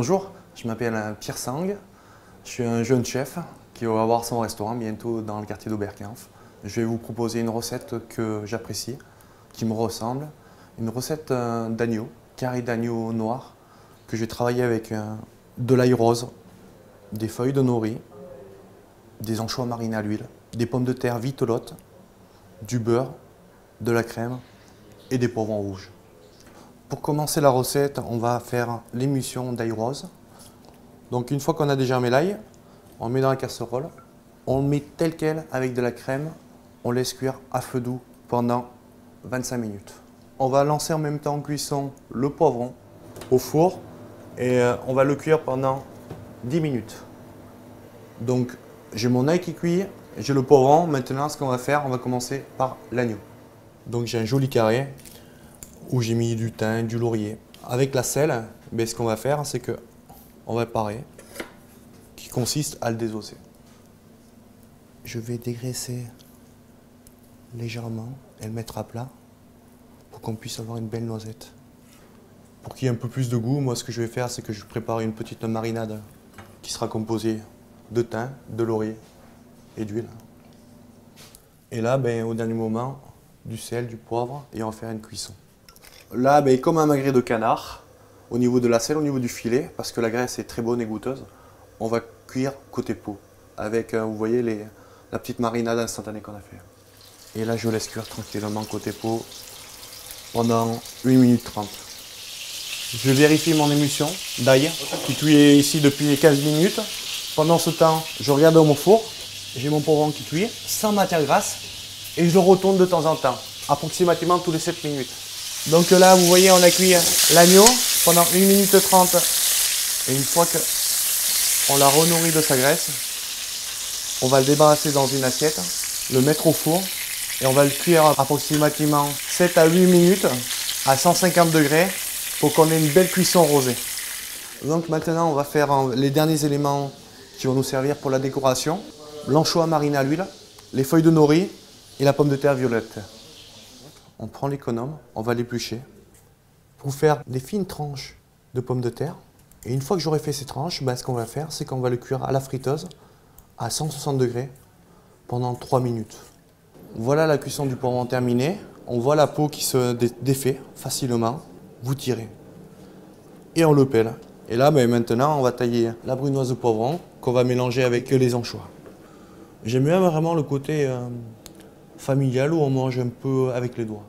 Bonjour, je m'appelle Pierre Sang, je suis un jeune chef qui va avoir son restaurant bientôt dans le quartier d'Oberkampf. Je vais vous proposer une recette que j'apprécie, qui me ressemble, une recette d'agneau, carré d'agneau noir, que je vais travailler avec de l'ail rose, des feuilles de nori, des anchois marinés à l'huile, des pommes de terre vitelottes, du beurre, de la crème et des poivrons rouges. Pour commencer la recette, on va faire l'émulsion d'ail rose. Donc une fois qu'on a dégermé l'ail, on le met dans la casserole, on le met tel quel avec de la crème, on laisse cuire à feu doux pendant 25 minutes. On va lancer en même temps en cuisson le poivron au four et on va le cuire pendant 10 minutes. Donc j'ai mon ail qui cuit, j'ai le poivron. Maintenant ce qu'on va faire, on va commencer par l'agneau. Donc j'ai un joli carré où j'ai mis du thym, du laurier. Avec la selle, ce qu'on va faire, c'est que on va parer, qui consiste à le désosser. Je vais dégraisser légèrement et le mettre à plat pour qu'on puisse avoir une belle noisette. Pour qu'il y ait un peu plus de goût, moi ce que je vais faire, c'est que je prépare une petite marinade qui sera composée de thym, de laurier et d'huile. Et là, au dernier moment, du sel, du poivre et on va faire une cuisson. Là, comme un magret de canard, au niveau de la selle, au niveau du filet, parce que la graisse est très bonne et goûteuse, on va cuire côté peau, avec, vous voyez, la petite marinade instantanée qu'on a fait. Et là, je laisse cuire tranquillement côté peau pendant 1 minute 30. Je vérifie mon émulsion d'ail, qui cuit ici depuis 15 minutes. Pendant ce temps, je regarde dans mon four, j'ai mon poivron qui cuit, sans matière grasse, et je le retourne de temps en temps, approximativement tous les 7 minutes. Donc là, vous voyez, on a cuit l'agneau pendant 1 minute 30. Et une fois qu'on l'a renourri de sa graisse, on va le débarrasser dans une assiette, le mettre au four et on va le cuire approximativement 7 à 8 minutes à 150 degrés pour qu'on ait une belle cuisson rosée. Donc maintenant, on va faire les derniers éléments qui vont nous servir pour la décoration. L'anchois mariné à l'huile, les feuilles de nori et la pomme de terre violette. On prend l'économe, on va l'éplucher pour faire des fines tranches de pommes de terre. Et une fois que j'aurai fait ces tranches, ce qu'on va faire, c'est qu'on va le cuire à la friteuse à 160 degrés pendant 3 minutes. Voilà la cuisson du poivron terminée. On voit la peau qui se défait facilement. Vous tirez et on le pèle. Et là, maintenant, on va tailler la brunoise de poivron qu'on va mélanger avec les anchois. J'aime bien vraiment le côté familial où on mange un peu avec les doigts.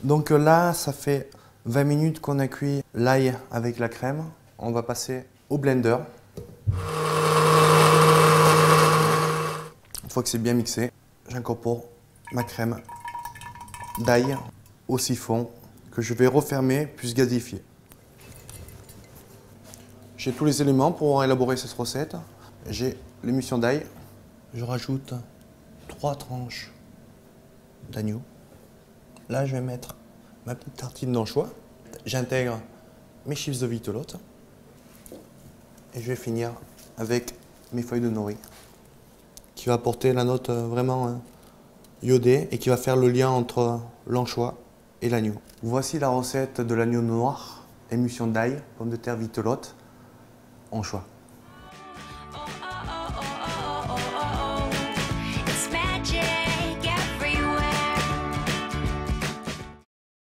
Donc là, ça fait 20 minutes qu'on a cuit l'ail avec la crème. On va passer au blender. Une fois que c'est bien mixé, j'incorpore ma crème d'ail au siphon que je vais refermer puis gasifier. J'ai tous les éléments pour élaborer cette recette. J'ai l'émulsion d'ail. Je rajoute 3 tranches d'agneau. Là, je vais mettre ma petite tartine d'anchois. J'intègre mes chips de vitelotte. Et je vais finir avec mes feuilles de nori, qui va apporter la note vraiment iodée et qui va faire le lien entre l'anchois et l'agneau. Voici la recette de l'agneau noir, émulsion d'ail, pommes de terre vitelotte, anchois.